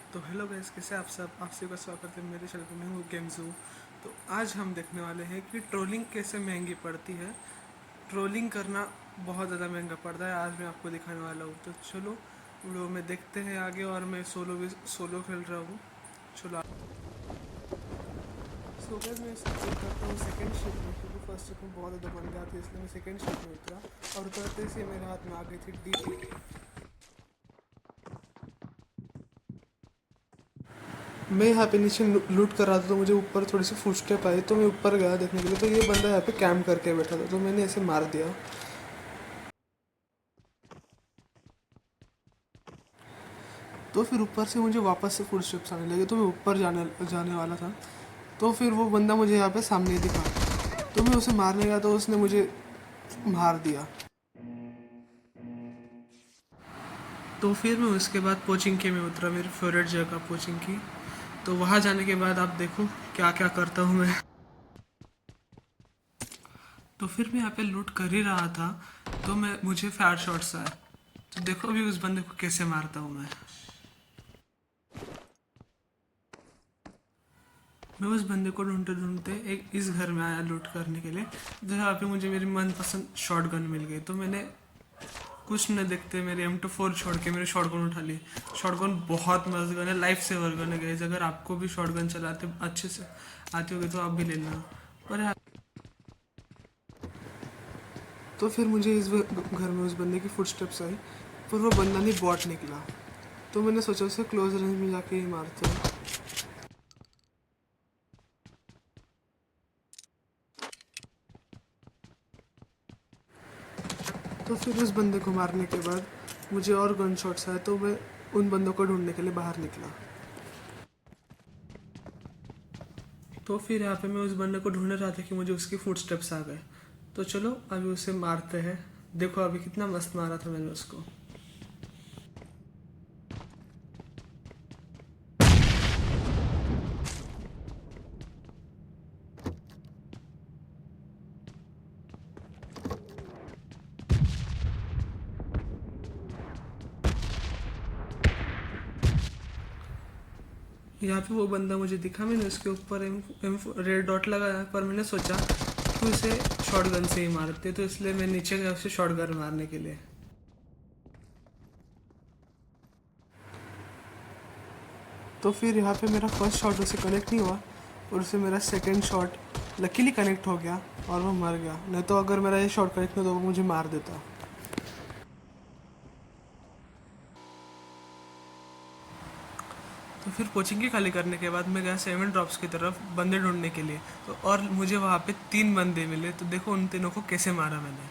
तो hello guys, कैसे आप सब का स्वागत है मेरे चैनल पे। मैं हूँ गेमजू। तो आज हम देखने वाले हैं कि ट्रोलिंग कैसे महंगी पड़ती है। ट्रोलिंग करना बहुत ज़्यादा महंगा पड़ता है, आज मैं आपको दिखाने वाला हूँ। तो चलो वीडियो में देखते हैं आगे। और मैं सोलो खेल रहा हूँ। चलो। सो गाइस, मैं चेक करता हूँ सेकंड शिप में, क्योंकि फर्स्ट शिप में बहुत ज़्यादा बन गया था, इसलिए मैं सेकंड शिप में उतरा। और उतरते से मेरे हाथ में आ गई थी डी। मैं यहाँ पे नीचे लूट कर रहा था, तो मुझे ऊपर थोड़ी सी फुटस्टेप आई, तो मैं ऊपर गया देखने के लिए। तो ये बंदा यहाँ पे कैम्प करके बैठा था, तो मैंने ऐसे मार दिया। तो फिर ऊपर से मुझे वापस से फुटस्टेप्स आने लगे, तो मैं ऊपर जाने जाने वाला था। तो फिर वो बंदा मुझे यहाँ पे सामने ही दिखा, तो मैं उसे मारने गया, तो उसने मुझे मार दिया। तो फिर मैं उसके बाद कोचिंग के में उतरा, मेरी फेवरेट जगह कोचिंग की। तो वहाँ जाने के बाद आप देखो क्या क्या करता हूँ मैं। तो फिर मैं यहाँ पे लूट कर ही रहा था, तो मैं मुझे फायर शॉट्स आए। तो देखो अभी उस बंदे को कैसे मारता हूँ मैं उस बंदे को ढूंढते ढूंढते एक इस घर में आया लूट करने के लिए, जहाँ पे मुझे मेरी मनपसंद शॉटगन मिल गई। तो मैंने कुछ न देखते मेरे M24 छोड़ के मेरे शॉटगन उठा ली। शॉटगन बहुत मस्त गन है, लाइफ सेवर गन है गाइस। अगर आपको भी शॉटगन चलाते अच्छे से आती होगी तो आप भी ले लेना। पर तो फिर मुझे इस घर में उस बंदे की फुटस्टेप्स आई, पर वो बंदा नहीं, बॉट निकला। तो मैंने सोचा उसे क्लोज रेंज में जाके ही मारते हैं। तो फिर उस बंदे को मारने के बाद मुझे और गन शॉट्स आए, तो मैं उन बंदों को ढूंढने के लिए बाहर निकला। तो फिर यहाँ पे मैं उस बंदे को ढूंढ रहा था कि मुझे उसकी फुटस्टेप्स आ गए। तो चलो अभी उसे मारते हैं। देखो अभी कितना मस्त मारा था मैंने उसको। यहाँ पे वो बंदा मुझे दिखा, मैंने उसके ऊपर रेड डॉट लगाया, पर मैंने सोचा कि उसे शॉटगन से ही मारते, तो इसलिए मैं नीचे गया उसे शॉटगन मारने के लिए। तो फिर यहाँ पे मेरा फर्स्ट शॉट उसे कनेक्ट नहीं हुआ, और उसे मेरा सेकंड शॉट लकीली कनेक्ट हो गया और वो मर गया। नहीं तो अगर मेरा ये शॉट कनेक्ट नहीं तो वो मुझे मार देता। तो फिर कोचिंग की खाली करने के बाद मैं गया 7 ड्रॉप्स की तरफ बंदे ढूंढने के लिए। तो और मुझे वहाँ पे 3 बंदे मिले, तो देखो उन तीनों को कैसे मारा मैंने।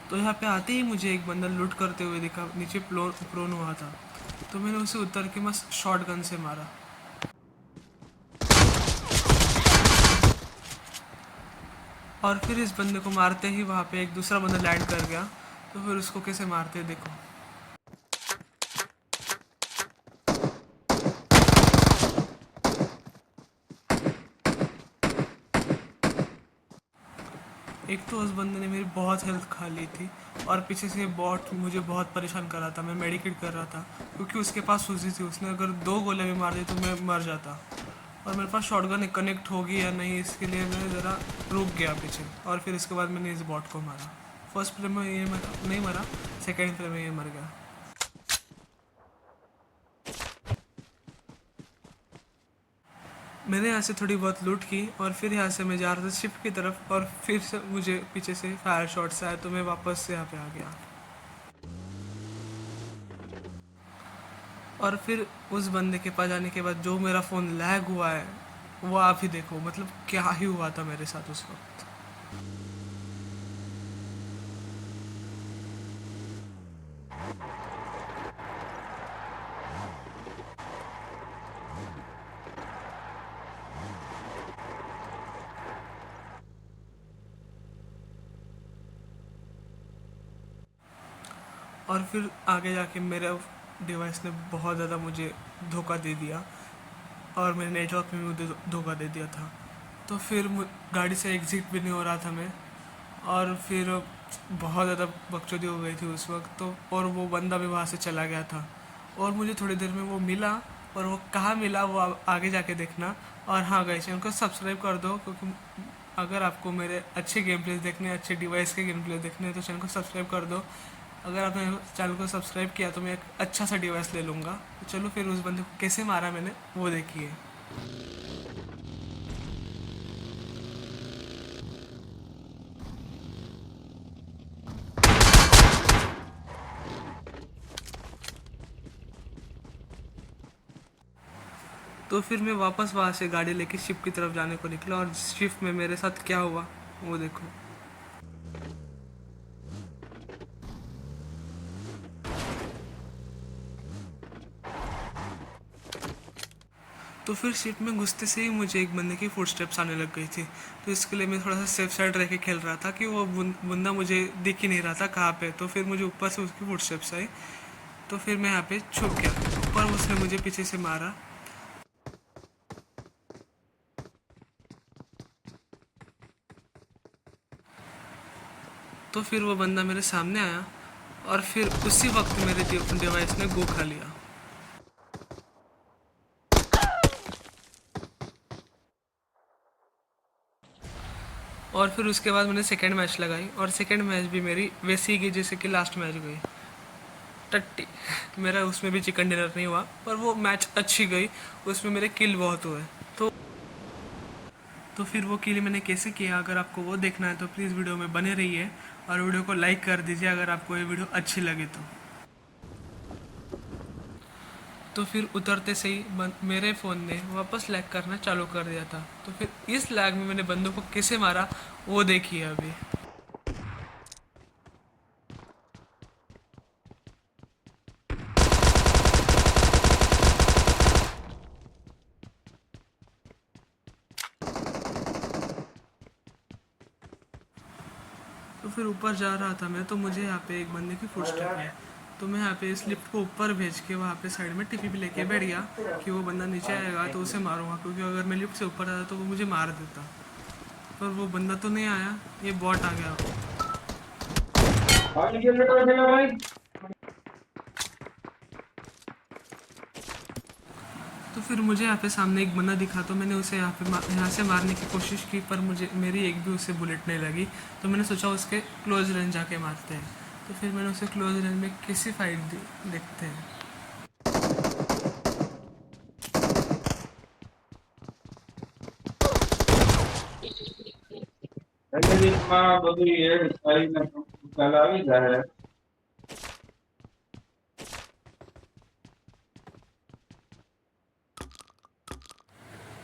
तो यहाँ पे आते ही मुझे एक बंदा लूट करते हुए दिखा, नीचे प्रोन हुआ था। तो मैंने उसे उतर के मस्त शॉट गन से मारा। और फिर इस बंदे को मारते ही वहाँ पे एक दूसरा बंदा लैंड कर गया। तो फिर उसको कैसे मारते देखो। एक तो उस बंदे ने मेरी बहुत हेल्थ खा ली थी, और पीछे से बॉट मुझे बहुत परेशान कर रहा था। मैं मेडिकेट कर रहा था, क्योंकि उसके पास सूजी थी। उसने अगर 2 गोले भी मार दी तो मैं मर जाता। और मेरे पास शॉटगन कनेक्ट होगी या नहीं, इसके लिए मैं ज़रा रुक गया पीछे। और फिर इसके बाद मैंने इस बॉट को मारा। फर्स्ट प्ले में ये नहीं मरा, सेकेंड प्ले में ये मर गया। मैंने यहाँ से थोड़ी बहुत लूट की, और फिर यहाँ से मैं जा रहा था शिप की तरफ, और फिर से मुझे पीछे से फायर शॉट्स आए, तो मैं वापस से यहाँ पे आ गया। और फिर उस बंदे के पास जाने के बाद जो मेरा फ़ोन लैग हुआ है, वो आप ही देखो। मतलब क्या ही हुआ था मेरे साथ उस वक्त। और फिर आगे जाके मेरे डिवाइस ने बहुत ज़्यादा मुझे धोखा दे दिया, और मेरे नेटवर्क में भी मुझे धोखा दे दिया था। तो फिर गाड़ी से एग्ज़िट भी नहीं हो रहा था मैं। और फिर बहुत ज़्यादा बकचोदी हो गई थी उस वक्त तो, और वो बंदा भी वहाँ से चला गया था। और मुझे थोड़ी देर में वो मिला, और वो कहाँ मिला वो आगे जाके देखना। और हाँ गाइस, चैनल को सब्सक्राइब कर दो, क्योंकि अगर आपको मेरे अच्छे गेम प्लेस देखने हैं, अच्छे डिवाइस के गेम प्लेस देखने हैं, तो चैनल को सब्सक्राइब कर दो। अगर आपने चैनल को सब्सक्राइब किया तो मैं एक अच्छा सा डिवाइस ले लूँगा। तो चलो फिर उस बंदे को कैसे मारा मैंने वो देखिए। तो फिर मैं वापस वहाँ से गाड़ी लेके शिप की तरफ जाने को निकला, और शिप में मेरे साथ क्या हुआ वो देखो। तो फिर शिप में घुसते से ही मुझे एक बंदे की फुट स्टेप्स आने लग गई थी। तो इसके लिए मैं थोड़ा सा सेफ साइड रह के खेल रहा था कि वो बंदा मुझे दिख ही नहीं रहा था कहाँ पे। तो फिर मुझे ऊपर से उसकी फुट स्टेप्स आई, तो फिर मैं यहाँ पे छुप गया, पर उसने मुझे पीछे से मारा। तो फिर वो बंदा मेरे सामने आया, और फिर उसी वक्त मेरे डिवाइस ने गो खा लिया। और फिर उसके बाद मैंने सेकेंड मैच लगाई, और सेकेंड मैच भी मेरी वैसी ही गई जैसे कि लास्ट मैच गई, टट्टी। मेरा उसमें भी चिकन डिनर नहीं हुआ, पर वो मैच अच्छी गई, उसमें मेरे किल बहुत हुए। तो तो फिर वो किल मैंने कैसे किया, अगर आपको वो देखना है तो प्लीज़ वीडियो में बने रहिए, और वीडियो को लाइक कर दीजिए अगर आपको ये वीडियो अच्छी लगे तो फिर उतरते से ही मेरे फ़ोन ने वापस लैग करना चालू कर दिया था। तो फिर इस लैग में मैंने बंदों को कैसे मारा वो देखिए अभी। तो फिर ऊपर जा रहा था मैं, तो मुझे यहाँ पे एक बंदे की फुटस्टेप है। तो मैं यहाँ पे इस लिफ्ट को ऊपर भेज के वहाँ पे साइड में टीपी पे लेके बैठ गया कि वो बंदा नीचे आएगा तो उसे मारूंगा, क्योंकि अगर मैं लिफ्ट से ऊपर आता तो वो मुझे मार देता। पर वो बंदा तो नहीं आया, ये बॉट आ गया। तो फिर मुझे यहाँ पे सामने एक बंदा दिखा, तो मैंने उसे यहाँ से मारने की कोशिश की, पर मुझे मेरी एक भी उसे बुलेट नहीं लगी। तो मैंने सोचा उसके क्लोज रेंज जाके मारते हैं। तो फिर मैंने उसे क्लोज रेंज में कैसी फाइट दी देखते हैं।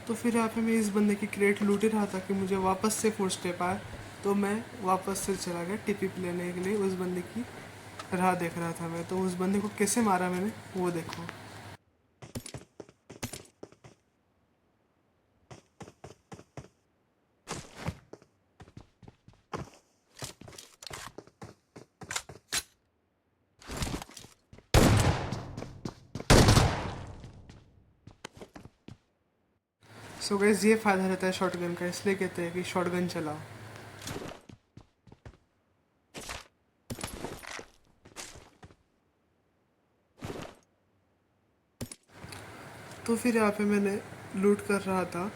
तो फिर यहाँ पे मैं इस बंदे की क्रेट लूट ही रहा था कि मुझे वापस से फोर स्टेप आया। तो मैं वापस से चला गया टीपी लेने के लिए, उस बंदे की राह देख रहा था मैं। तो उस बंदे को कैसे मारा मैंने वो देखो। सो गैस, ये फ़ायदा रहता है शॉटगन का, इसलिए कहते हैं कि शॉटगन चलाओ। तो फिर यहाँ पे मैंने लूट कर रहा था।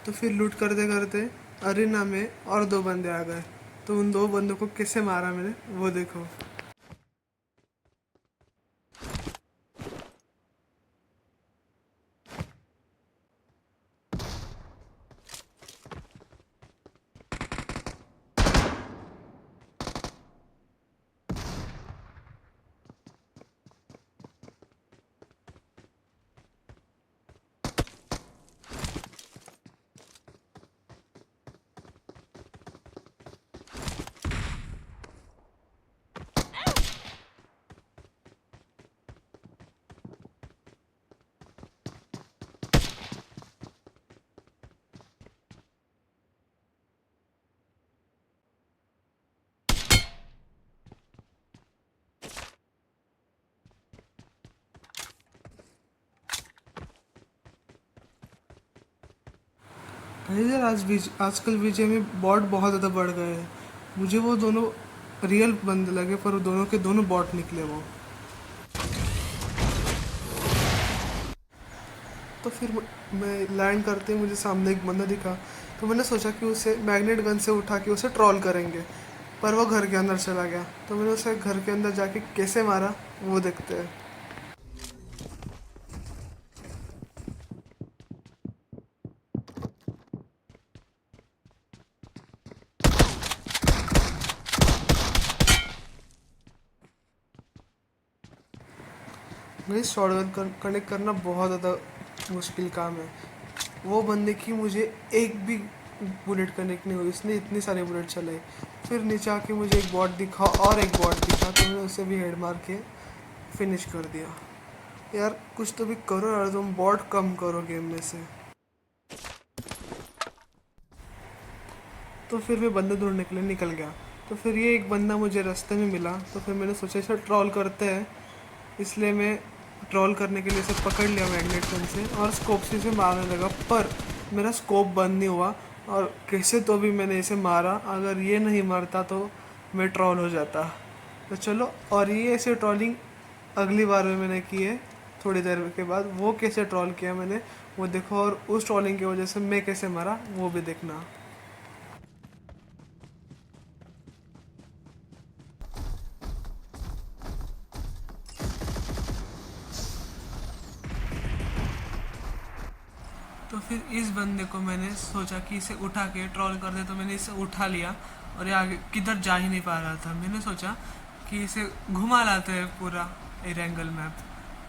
तो फिर लूट करते करते अरीना में और दो बंदे आ गए। तो उन दो बंदों को कैसे मारा मैंने वो देखो। भाई यार, आजकल बीजे में बॉट बहुत ज़्यादा बढ़ गए हैं। मुझे वो दोनों रियल बंदे लगे पर वो दोनों के दोनों बॉट निकले वो। तो फिर मैं लैंड करते ही मुझे सामने एक बंदा दिखा। तो मैंने सोचा कि उसे मैग्नेट गन से उठा के उसे ट्रॉल करेंगे, पर वो घर के अंदर चला गया। तो मैंने उसे घर के अंदर जाके कैसे मारा वो देखते हैं। मेरी शॉटगन कनेक्ट करना बहुत ज़्यादा मुश्किल काम है। वो बंदे की मुझे एक भी बुलेट कनेक्ट नहीं हुई, उसने इतनी सारी बुलेट चलाई। फिर नीचे आके मुझे एक बॉट दिखा और एक बॉट दिखा, तो मैंने उसे भी हेड मार के फिनिश कर दिया। यार कुछ तो भी करो यार, तुम बॉट कम करो गेम में से। तो फिर मैं बंदे ढूंढने के लिए निकल गया। तो फिर ये एक बंदा मुझे रास्ते में मिला। तो फिर मैंने सोचा इसे ट्रॉल करते हैं, इसलिए मैं ट्रॉल करने के लिए इसे पकड़ लिया मैग्नेट गन से और स्कोप से इसे मारने लगा। पर मेरा स्कोप बंद नहीं हुआ और कैसे तो भी मैंने इसे मारा। अगर ये नहीं मरता तो मैं ट्रॉल हो जाता। तो चलो, और ये ऐसे ट्रॉलिंग अगली बार में मैंने की है, थोड़ी देर के बाद। वो कैसे ट्रॉल किया मैंने वो देखो, और उस ट्रॉलिंग की वजह से मैं कैसे मरा वो भी देखना। तो फिर इस बंदे को मैंने सोचा कि इसे उठा के ट्रॉल कर दे, तो मैंने इसे उठा लिया और ये आगे किधर जा ही नहीं पा रहा था। मैंने सोचा कि इसे घुमा लाते हैं पूरा एरेंगल मैप।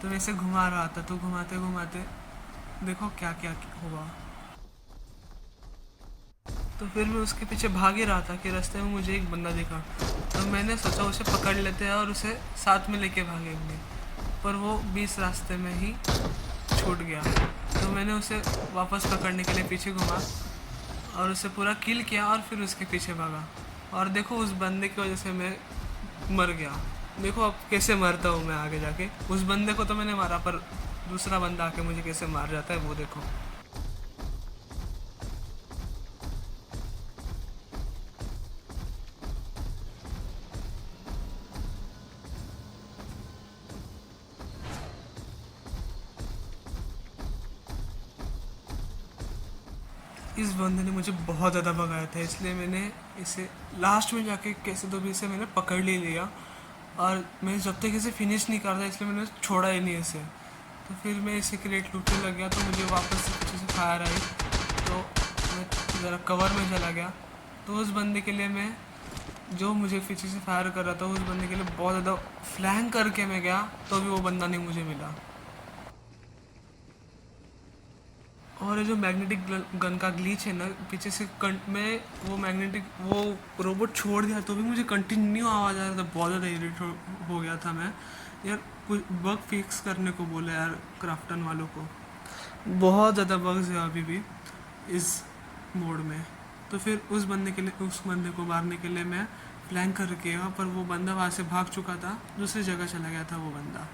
तो मैं इसे घुमा रहा था, तो घुमाते घुमाते देखो क्या क्या हुआ। तो फिर मैं उसके पीछे भाग ही रहा था कि रास्ते में मुझे एक बंदा दिखा। तो मैंने सोचा उसे पकड़ लेते हैं और उसे साथ में लेके भागेंगे, पर वो 20 रास्ते में ही छूट गया। तो मैंने उसे वापस पकड़ने के लिए पीछे घुमा और उसे पूरा किल किया और फिर उसके पीछे भागा। और देखो उस बंदे की वजह से मैं मर गया। देखो अब कैसे मरता हूँ मैं आगे जाके। उस बंदे को तो मैंने मारा, पर दूसरा बंदा आके मुझे कैसे मार जाता है वो देखो। इस बंदे ने मुझे बहुत ज़्यादा भगाया था, इसलिए मैंने इसे लास्ट में जाके कैसे तो भी इसे मैंने पकड़ ले लिया। और मैं जब तक इसे फिनिश नहीं करता इसलिए मैंने छोड़ा ही नहीं इसे। तो फिर मैं इसे क्रेट लूटने लग गया, तो मुझे वापस से पीछे से फायर आई। तो मैं ज़रा कवर में चला गया। तो उस बंदे के लिए मैं, जो मुझे पीछे से फायर कर रहा था, उस बंदे के लिए बहुत ज़्यादा फ्लैंक करके मैं गया, तो भी वो बंदा नहीं मुझे मिला। और ये जो मैग्नेटिक गन का ग्लीच है ना, पीछे से मैं वो मैग्नेटिक वो रोबोट छोड़ दिया तो भी मुझे कंटिन्यू आवाज़ आ रहा था। बहुत ज़्यादा इरिटेट हो गया था मैं। यार कुछ बग फिक्स करने को बोला यार क्राफ्टन वालों को। बहुत ज़्यादा बग्स है अभी भी इस मोड में। तो फिर उस बंदे के लिए, उस बंदे को मारने के लिए मैं प्लान करके गया, पर वो बंदा वहाँ से भाग चुका था, दूसरी जगह चला गया था वो बंदा।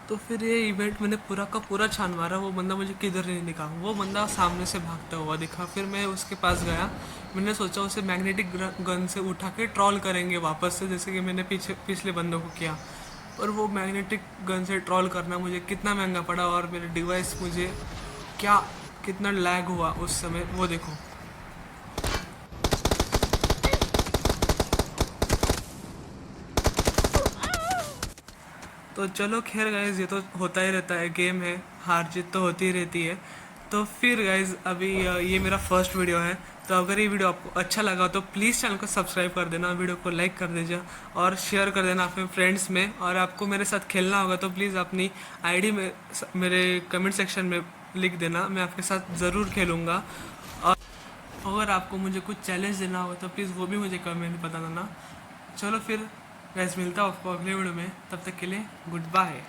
तो फिर ये इवेंट मैंने पूरा का पूरा छान मारा, वो बंदा मुझे किधर नहीं दिखा। वो बंदा सामने से भागता हुआ दिखा। फिर मैं उसके पास गया। मैंने सोचा उसे मैग्नेटिक गन से उठा के ट्रॉल करेंगे वापस से, जैसे कि मैंने पिछले बंदों को किया। पर वो मैग्नेटिक गन से ट्रॉल करना मुझे कितना महंगा पड़ा, और मेरे डिवाइस मुझे क्या कितना लैग हुआ उस समय वो देखो। तो चलो खैर गाइज, ये तो होता ही रहता है, गेम है, हार जीत तो होती ही रहती है। तो फिर गाइज अभी ये मेरा फर्स्ट वीडियो है। तो अगर ये वीडियो आपको अच्छा लगा तो प्लीज़ चैनल को सब्सक्राइब कर देना, वीडियो को लाइक कर दीजिए और शेयर कर देना अपने फ्रेंड्स में। और आपको मेरे साथ खेलना होगा तो प्लीज़ अपनी आईडी में मेरे कमेंट सेक्शन में लिख देना, मैं आपके साथ ज़रूर खेलूँगा। और अगर आपको मुझे कुछ चैलेंज देना होगा तो प्लीज़ वो भी मुझे कमेंट में बता देना। चलो फिर गाइस, मिलता हूँ आपको अगले वीडियो में, तब तक के लिए गुड बाय।